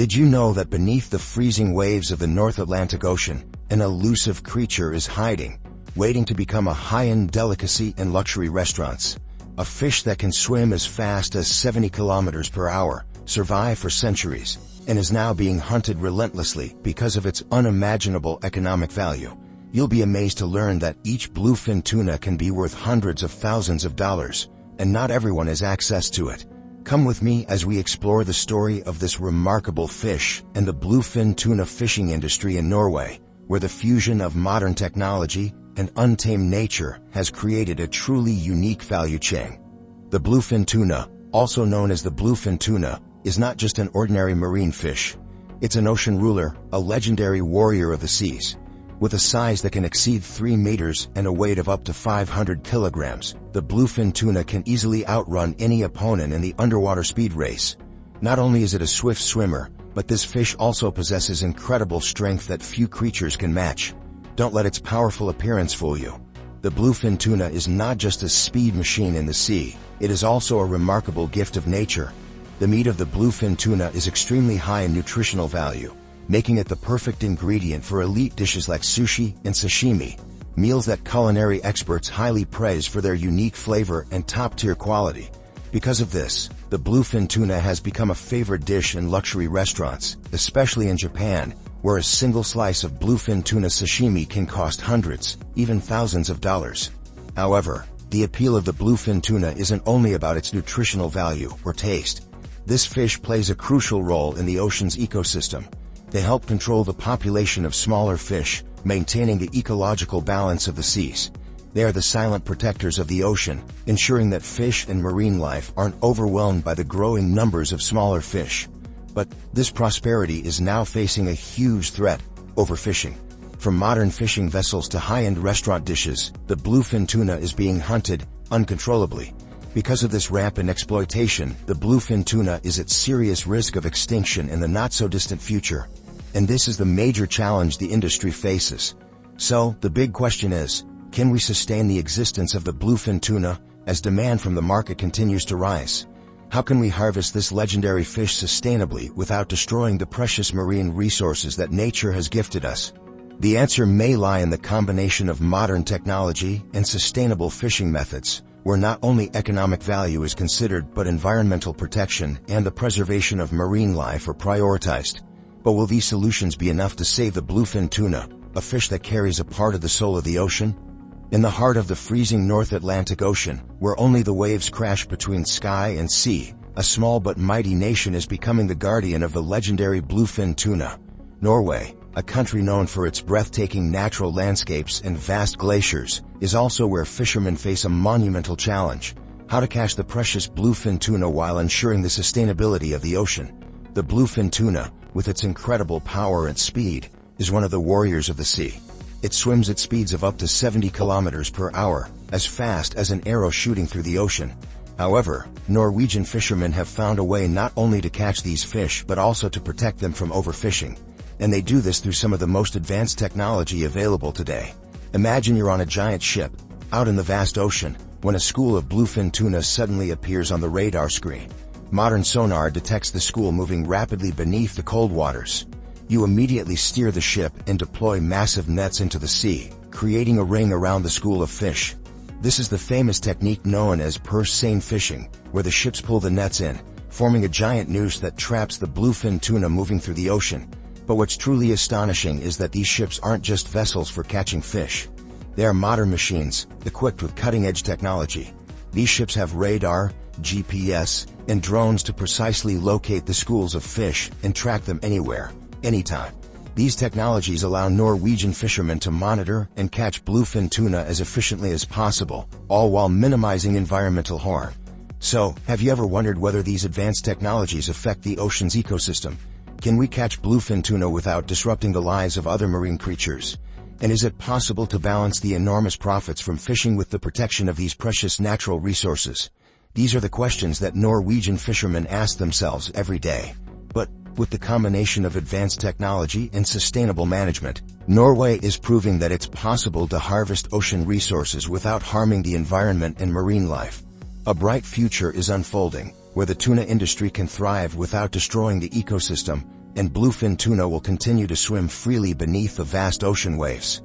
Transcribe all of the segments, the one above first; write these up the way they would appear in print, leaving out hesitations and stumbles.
Did you know that beneath the freezing waves of the North Atlantic Ocean, an elusive creature is hiding, waiting to become a high-end delicacy in luxury restaurants? A fish that can swim as fast as 70 kilometers per hour, survive for centuries, and is now being hunted relentlessly because of its unimaginable economic value. You'll be amazed to learn that each bluefin tuna can be worth hundreds of thousands of dollars, and not everyone has access to it. Come with me as we explore the story of this remarkable fish and the bluefin tuna fishing industry in Norway, where the fusion of modern technology and untamed nature has created a truly unique value chain. The bluefin tuna, also known as the bluefin tuna, is not just an ordinary marine fish. It's an ocean ruler, a legendary warrior of the seas. With a size that can exceed 3 meters and a weight of up to 500 kilograms, the bluefin tuna can easily outrun any opponent in the underwater speed race. Not only is it a swift swimmer, but this fish also possesses incredible strength that few creatures can match. Don't let its powerful appearance fool you. The bluefin tuna is not just a speed machine in the sea, it is also a remarkable gift of nature. The meat of the bluefin tuna is extremely high in nutritional value, making it the perfect ingredient for elite dishes like sushi and sashimi, meals that culinary experts highly praise for their unique flavor and top-tier quality. Because of this, the bluefin tuna has become a favorite dish in luxury restaurants, especially in Japan, where a single slice of bluefin tuna sashimi can cost hundreds, even thousands of dollars. However, the appeal of the bluefin tuna isn't only about its nutritional value or taste. This fish plays a crucial role in the ocean's ecosystem. They help control the population of smaller fish, maintaining the ecological balance of the seas. They are the silent protectors of the ocean, ensuring that fish and marine life aren't overwhelmed by the growing numbers of smaller fish. But this prosperity is now facing a huge threat: overfishing. From modern fishing vessels to high-end restaurant dishes, the bluefin tuna is being hunted uncontrollably. Because of this rampant exploitation, the bluefin tuna is at serious risk of extinction in the not-so-distant future. And this is the major challenge the industry faces. So, the big question is, can we sustain the existence of the bluefin tuna as demand from the market continues to rise? How can we harvest this legendary fish sustainably without destroying the precious marine resources that nature has gifted us? The answer may lie in the combination of modern technology and sustainable fishing methods, where not only economic value is considered but environmental protection and the preservation of marine life are prioritized. But will these solutions be enough to save the bluefin tuna, a fish that carries a part of the soul of the ocean? In the heart of the freezing North Atlantic Ocean, where only the waves crash between sky and sea, a small but mighty nation is becoming the guardian of the legendary bluefin tuna. Norway, a country known for its breathtaking natural landscapes and vast glaciers, is also where fishermen face a monumental challenge: how to catch the precious bluefin tuna while ensuring the sustainability of the ocean. The bluefin tuna, with its incredible power and speed, is one of the warriors of the sea. It swims at speeds of up to 70 kilometers per hour, as fast as an arrow shooting through the ocean. However, Norwegian fishermen have found a way not only to catch these fish but also to protect them from overfishing. And they do this through some of the most advanced technology available today. Imagine you're on a giant ship, out in the vast ocean, when a school of bluefin tuna suddenly appears on the radar screen. Modern sonar detects the school moving rapidly beneath the cold waters. You immediately steer the ship and deploy massive nets into the sea, creating a ring around the school of fish. This is the famous technique known as Seine fishing, where the ships pull the nets in, forming a giant noose that traps the bluefin tuna moving through the ocean. But what's truly astonishing is that these ships aren't just vessels for catching fish. They are modern machines, equipped with cutting-edge technology. These ships have radar, GPS, and drones to precisely locate the schools of fish and track them anywhere, anytime. These technologies allow Norwegian fishermen to monitor and catch bluefin tuna as efficiently as possible, all while minimizing environmental harm. So, have you ever wondered whether these advanced technologies affect the ocean's ecosystem? Can we catch bluefin tuna without disrupting the lives of other marine creatures? And is it possible to balance the enormous profits from fishing with the protection of these precious natural resources? These are the questions that Norwegian fishermen ask themselves every day. But, with the combination of advanced technology and sustainable management, Norway is proving that it's possible to harvest ocean resources without harming the environment and marine life. A bright future is unfolding, where the tuna industry can thrive without destroying the ecosystem, and bluefin tuna will continue to swim freely beneath the vast ocean waves.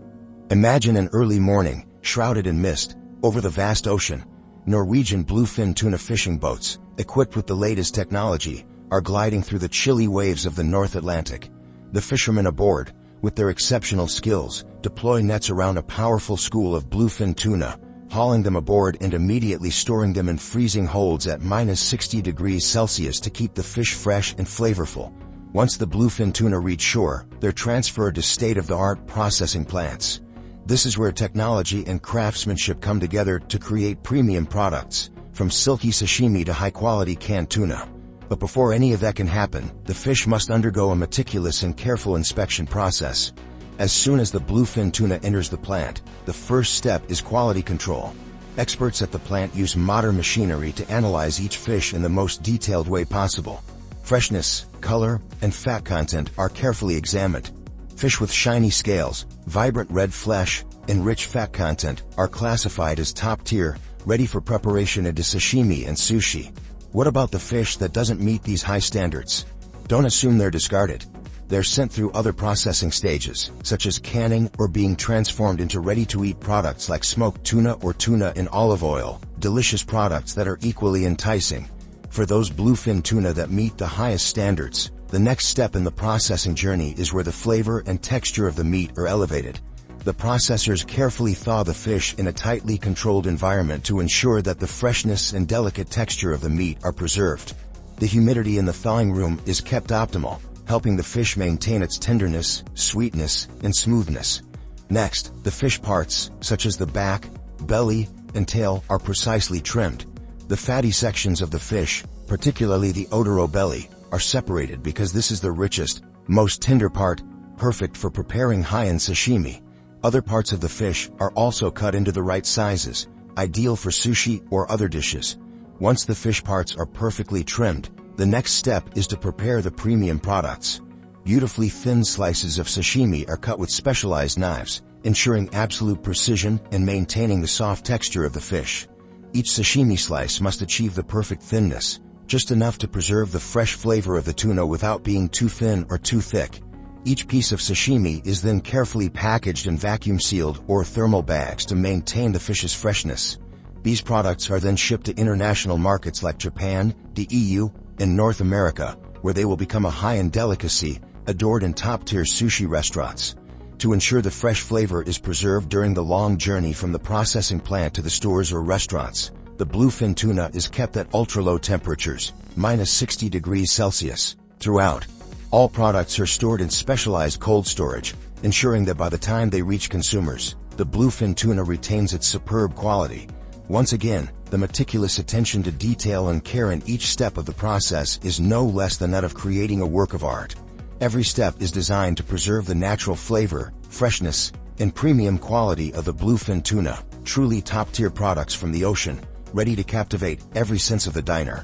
Imagine an early morning, shrouded in mist, over the vast ocean. Norwegian bluefin tuna fishing boats, equipped with the latest technology, are gliding through the chilly waves of the North Atlantic. The fishermen aboard, with their exceptional skills, deploy nets around a powerful school of bluefin tuna, hauling them aboard and immediately storing them in freezing holds at -60°C to keep the fish fresh and flavorful. Once the bluefin tuna reach shore, they're transferred to state-of-the-art processing plants. This is where technology and craftsmanship come together to create premium products, from silky sashimi to high-quality canned tuna. But before any of that can happen, the fish must undergo a meticulous and careful inspection process. As soon as the bluefin tuna enters the plant, the first step is quality control. Experts at the plant use modern machinery to analyze each fish in the most detailed way possible. Freshness, color, and fat content are carefully examined. Fish with shiny scales, vibrant red flesh, and rich fat content are classified as top tier, ready for preparation into sashimi and sushi. What about the fish that doesn't meet these high standards? Don't assume they're discarded. They're sent through other processing stages, such as canning or being transformed into ready-to-eat products like smoked tuna or tuna in olive oil, delicious products that are equally enticing. For those bluefin tuna that meet the highest standards, the next step in the processing journey is where the flavor and texture of the meat are elevated. The processors carefully thaw the fish in a tightly controlled environment to ensure that the freshness and delicate texture of the meat are preserved. The humidity in the thawing room is kept optimal, helping the fish maintain its tenderness, sweetness, and smoothness. Next, the fish parts, such as the back, belly, and tail, are precisely trimmed. The fatty sections of the fish, particularly the otoro belly, are separated because this is the richest, most tender part, perfect for preparing high-end sashimi. Other parts of the fish are also cut into the right sizes, ideal for sushi or other dishes. Once the fish parts are perfectly trimmed, the next step is to prepare the premium products. Beautifully thin slices of sashimi are cut with specialized knives, ensuring absolute precision and maintaining the soft texture of the fish. Each sashimi slice must achieve the perfect thinness, just enough to preserve the fresh flavor of the tuna without being too thin or too thick. Each piece of sashimi is then carefully packaged in vacuum-sealed or thermal bags to maintain the fish's freshness. These products are then shipped to international markets like Japan, the EU, and North America, where they will become a high-end delicacy, adored in top-tier sushi restaurants. To ensure the fresh flavor is preserved during the long journey from the processing plant to the stores or restaurants, the bluefin tuna is kept at ultra-low temperatures, -60°C, throughout. All products are stored in specialized cold storage, ensuring that by the time they reach consumers, the bluefin tuna retains its superb quality. Once again, the meticulous attention to detail and care in each step of the process is no less than that of creating a work of art. Every step is designed to preserve the natural flavor, freshness, and premium quality of the bluefin tuna, truly top-tier products from the ocean, ready to captivate every sense of the diner.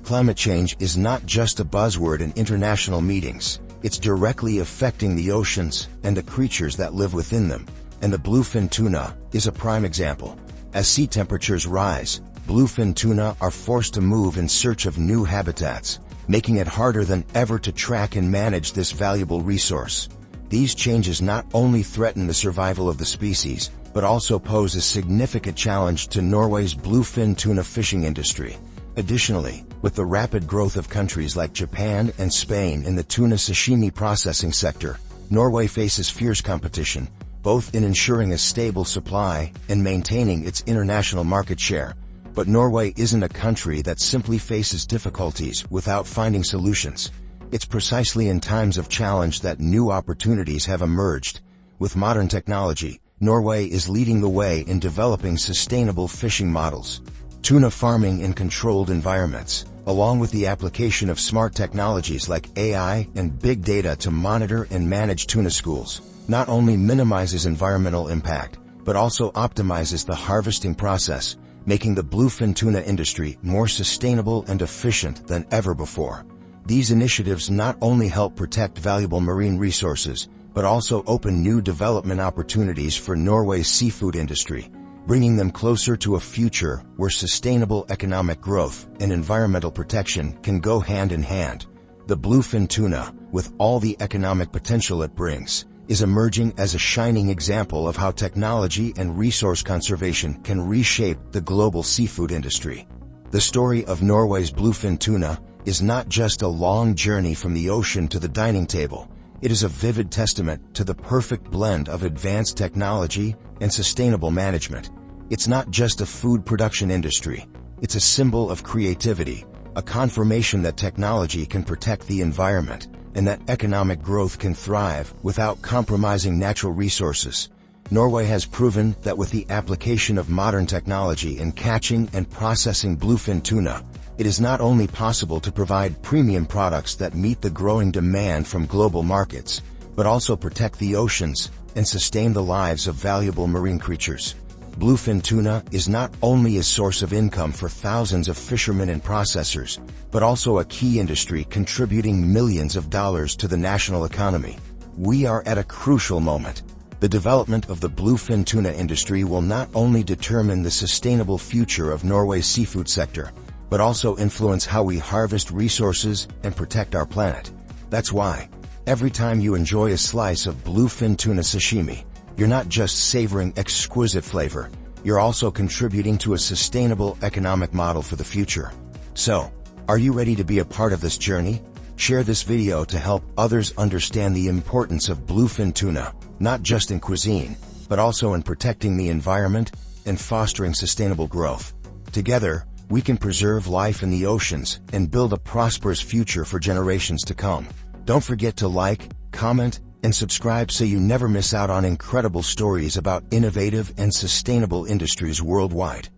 Climate change is not just a buzzword in international meetings, it's directly affecting the oceans and the creatures that live within them, and the bluefin tuna is a prime example. As sea temperatures rise, bluefin tuna are forced to move in search of new habitats, making it harder than ever to track and manage this valuable resource. These changes not only threaten the survival of the species, but also pose a significant challenge to Norway's bluefin tuna fishing industry. Additionally, with the rapid growth of countries like Japan and Spain in the tuna sashimi processing sector, Norway faces fierce competition, both in ensuring a stable supply and maintaining its international market share. But Norway isn't a country that simply faces difficulties without finding solutions. It's precisely in times of challenge that new opportunities have emerged. With modern technology, Norway is leading the way in developing sustainable fishing models. Tuna farming in controlled environments, along with the application of smart technologies like AI and big data to monitor and manage tuna schools, not only minimizes environmental impact, but also optimizes the harvesting process, making the bluefin tuna industry more sustainable and efficient than ever before. These initiatives not only help protect valuable marine resources, but also open new development opportunities for Norway's seafood industry, bringing them closer to a future where sustainable economic growth and environmental protection can go hand in hand. The bluefin tuna, with all the economic potential it brings, is emerging as a shining example of how technology and resource conservation can reshape the global seafood industry. The story of Norway's bluefin tuna is not just a long journey from the ocean to the dining table. It is a vivid testament to the perfect blend of advanced technology and sustainable management. It's not just a food production industry. It's a symbol of creativity, a confirmation that technology can protect the environment and that economic growth can thrive without compromising natural resources. Norway has proven that with the application of modern technology in catching and processing bluefin tuna, it is not only possible to provide premium products that meet the growing demand from global markets, but also protect the oceans and sustain the lives of valuable marine creatures. Bluefin tuna is not only a source of income for thousands of fishermen and processors, but also a key industry contributing millions of dollars to the national economy. We are at a crucial moment. The development of the bluefin tuna industry will not only determine the sustainable future of Norway's seafood sector, but also influence how we harvest resources and protect our planet. That's why, every time you enjoy a slice of bluefin tuna sashimi, you're not just savoring exquisite flavor, you're also contributing to a sustainable economic model for the future. So, are you ready to be a part of this journey? Share this video to help others understand the importance of bluefin tuna, not just in cuisine, but also in protecting the environment and fostering sustainable growth. Together, we can preserve life in the oceans and build a prosperous future for generations to come. Don't forget to like, comment, and subscribe so you never miss out on incredible stories about innovative and sustainable industries worldwide.